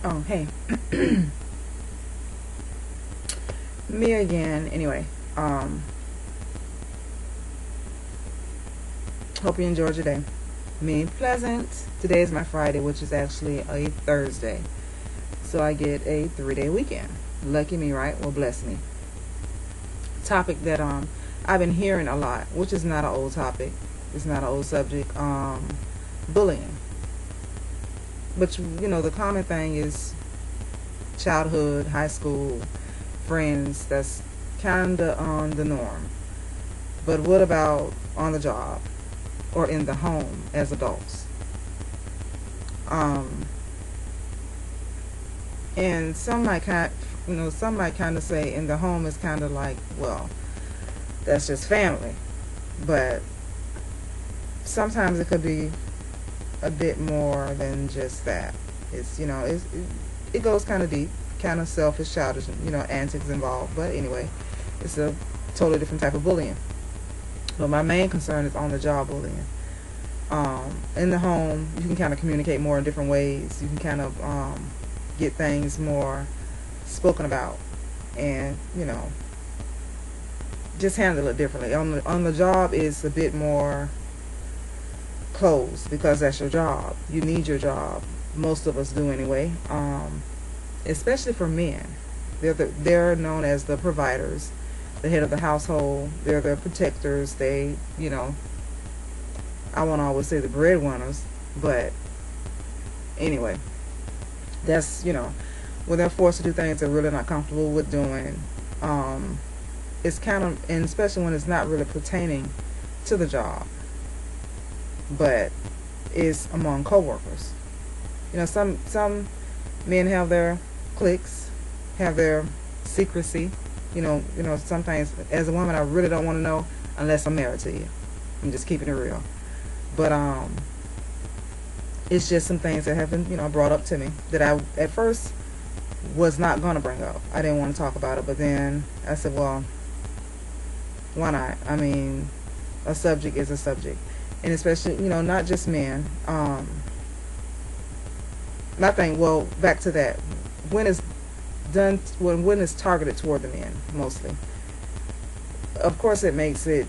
Oh, hey. Me again. Anyway, um, hope you enjoyed your day. Me pleasant. Today is my Friday, which is actually a Thursday. So I get a 3-day weekend. Lucky me, right? Well, bless me. Topic that I've been hearing a lot, which is not an old topic. It's not an old subject. Bullying. But the common thing is childhood, high school, friends. That's kinda on the norm. But what about on the job or in the home as adults? Um, and some might kind of say in the home is kind of like, well, that's just family. But sometimes it could be a bit more than just that. It goes kind of deep, kind of selfish, childish, antics involved. But anyway, it's a totally different type of bullying. But my main concern is on the job bullying. In the home, you can kind of communicate more in different ways. You can kind of get things more spoken about, and just handle it differently. On the job is a bit more closed because that's your job. You need your job. Most of us do anyway. Especially for men, they're known as the providers, the head of the household. They're the protectors. I won't always say the breadwinners, but anyway, that's when they're forced to do things they're really not comfortable with doing. Um, it's kind of, and especially when it's not really pertaining to the job, but it's among coworkers. Some men have their cliques, have their secrecy. Sometimes as a woman, I really don't want to know unless I'm married to you. I'm just keeping it real. But it's just some things that have been brought up to me that I at first was not gonna bring up. I didn't want to talk about it, but then I said, well, why not? I mean, a subject is a subject, and especially not just men. I think, well, back to that, when it's when it's targeted toward the men mostly. Of course, it makes it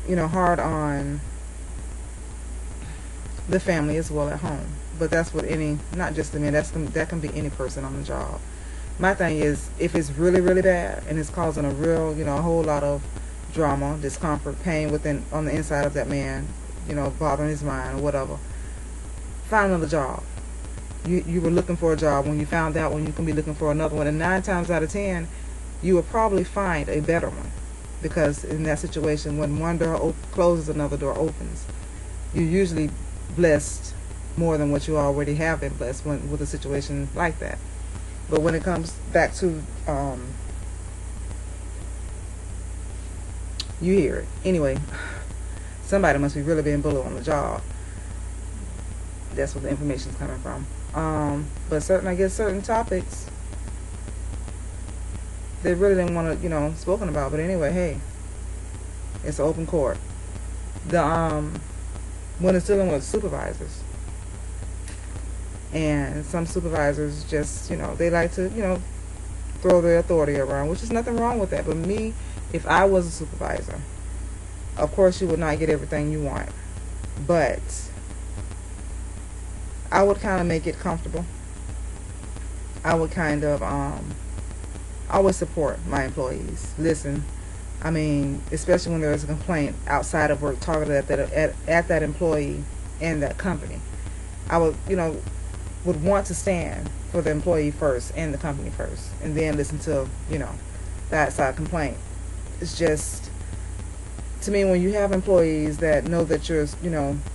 hard on the family as well at home. But that's what not just the men. That can be any person on the job. My thing is, if it's really, really bad and it's causing a real, a whole lot of drama, discomfort, pain on the inside of that man, bothering his mind or whatever, find another job. You were looking for a job. When you found that one, you can be looking for another one. And 9 times out of 10, you will probably find a better one, because in that situation, when one door closes, another door opens. You're usually blessed more than what you already have been blessed with a situation like that. But when it comes back to you hear it anyway. Somebody must be really being bullied on the job. That's where the information is coming from. But certain topics they really didn't want to spoken about. But anyway, hey, it's an open court. The When it's dealing with supervisors, and some supervisors just they like to throw their authority around, which is nothing wrong with that. But me, if I was a supervisor, of course you would not get everything you want, but I would kind of make it comfortable. I would kind of I would support my employees. Listen, I mean, especially when there is a complaint outside of work targeted at that employee and that company, I would want to stand for the employee first and the company first, and then listen to the outside complaint. It's just, to me, when you have employees that know that you're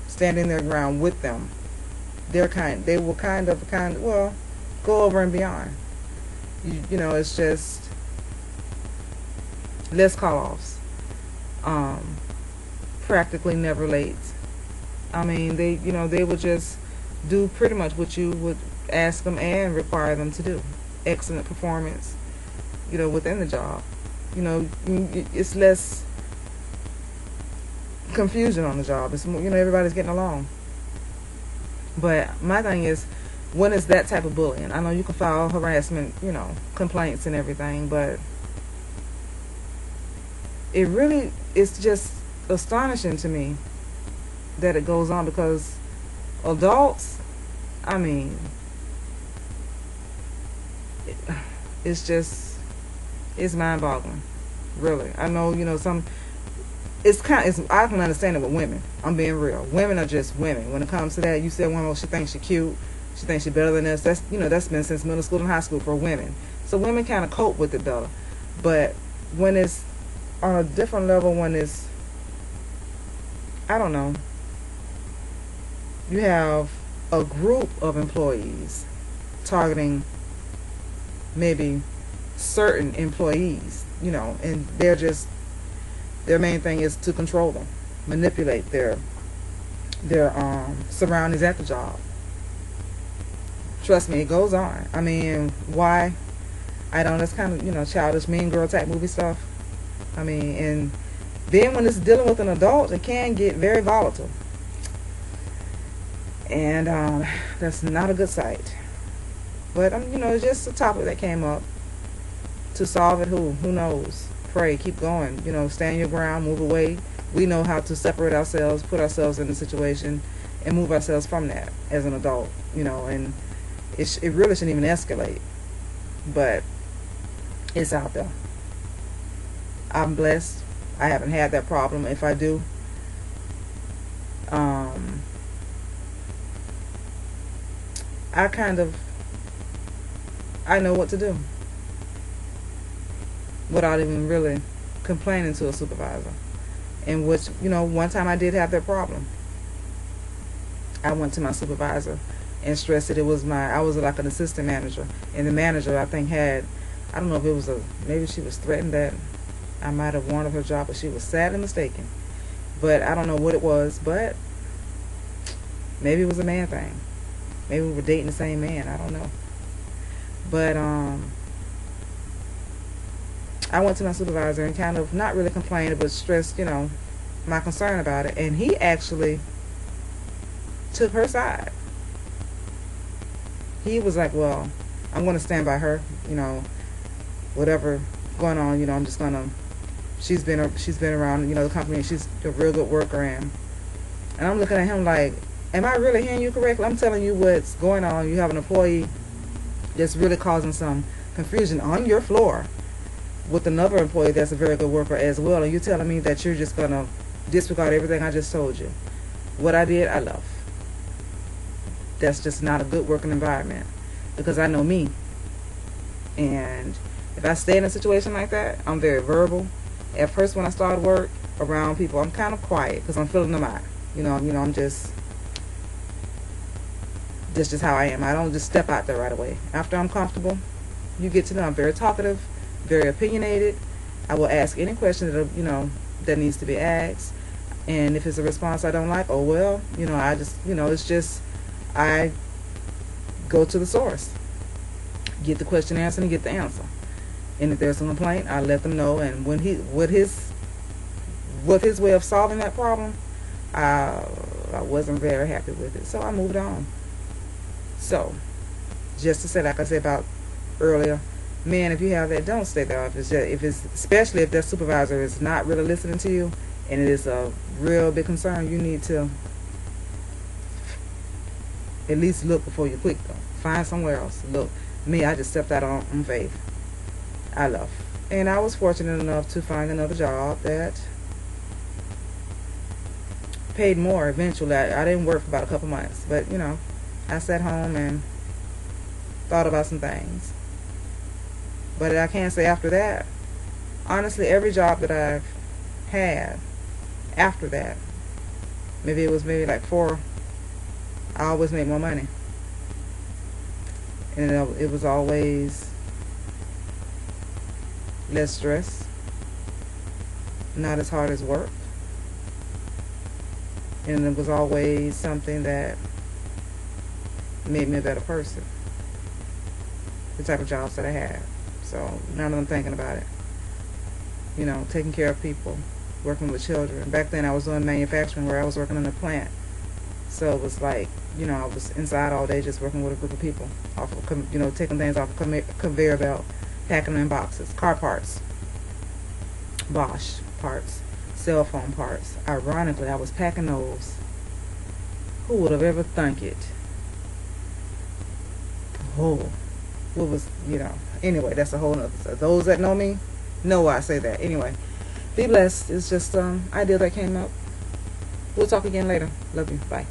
standing their ground with them, they will kind of well go over and beyond. It's just less call-offs. Practically never late. I mean, they would just do pretty much what you would ask them and require them to do. Excellent performance, within the job. It's less confusion on the job. It's more, everybody's getting along. But my thing is, when is that type of bullying? I know you can file harassment, complaints and everything, but it's just astonishing to me that it goes on, because adults, I mean, it's mind-boggling, really. I know, I can understand it with women. I'm being real. Women are just women. When it comes to that, you say a woman, she thinks she's cute, she thinks she's better than us. That's been since middle school and high school for women. So women kind of cope with it better. But when it's on a different level, when it's, I don't know, you have a group of employees targeting maybe certain employees, and their main thing is to control them, manipulate their surroundings at the job. Trust me, it goes on. I mean, why? I don't. That's kind of childish, mean girl type movie stuff. I mean, and then when it's dealing with an adult, it can get very volatile, and that's not a good sight. But it's just a topic that came up. To solve it, who knows? Pray, keep going. Stand your ground, move away. We know how to separate ourselves, put ourselves in the situation, and move ourselves from that as an adult. And it really shouldn't even escalate, but it's out there. I'm blessed. I haven't had that problem. If I do, I know what to do without even really complaining to a supervisor. In which, one time I did have that problem. I went to my supervisor and stressed that I was like an assistant manager, and the manager, I think, I don't know if it was maybe she was threatened that I might have wanted her job, but she was sadly mistaken. But I don't know what it was, but maybe it was a man thing. Maybe we were dating the same man, I don't know. But I went to my supervisor and kind of not really complained, but stressed, my concern about it. And he actually took her side. He was like, well, I'm going to stand by her, whatever going on, I'm just going to, she's been around, the company, and she's a real good worker. And I'm looking at him like, am I really hearing you correctly? I'm telling you what's going on. You have an employee that's really causing some confusion on your floor with another employee that's a very good worker as well, and you're telling me that you're just going to disregard everything I just told you. What I did, I left. That's just not a good working environment, because I know me. And if I stay in a situation like that, I'm very verbal. At first, when I started work around people, I'm kind of quiet because I'm feeling them out. I'm just... That's just how I am. I don't just step out there right away. After I'm comfortable, you get to know I'm very talkative, very opinionated. I will ask any question that needs to be asked. And if it's a response I don't like, oh well, I just, it's just, I go to the source, get the question answered, and get the answer. And if there's a complaint, I let them know. And when with his way of solving that problem, I wasn't very happy with it, so I moved on. So, just to say, like I said about earlier, men, if you have that, don't stay there. Especially if that supervisor is not really listening to you, and it is a real big concern, you need to at least look before you click, though. Find somewhere else. Look, me, I just stepped out on faith. I left. And I was fortunate enough to find another job that paid more eventually. I didn't work for about a couple months, but, I sat home and thought about some things. But I can't say after that. Honestly, every job that I've had after that, maybe it was like 4, I always made more money. And it was always less stress, not as hard as work. And it was always something that made me a better person. The type of jobs that I had. So now that I'm thinking about it, taking care of people, working with children. Back then I was doing manufacturing where I was working in a plant. So it was like, I was inside all day just working with a group of people, off of, taking things off of conveyor belt, packing them in boxes, car parts, Bosch parts, cell phone parts. Ironically, I was packing those. Who would have ever thunk it? Oh, what was, anyway, that's a whole nother stuff. Those that know me know why I say that. Anyway, be blessed. It's just idea that came up. We'll talk again later. Love you. Bye.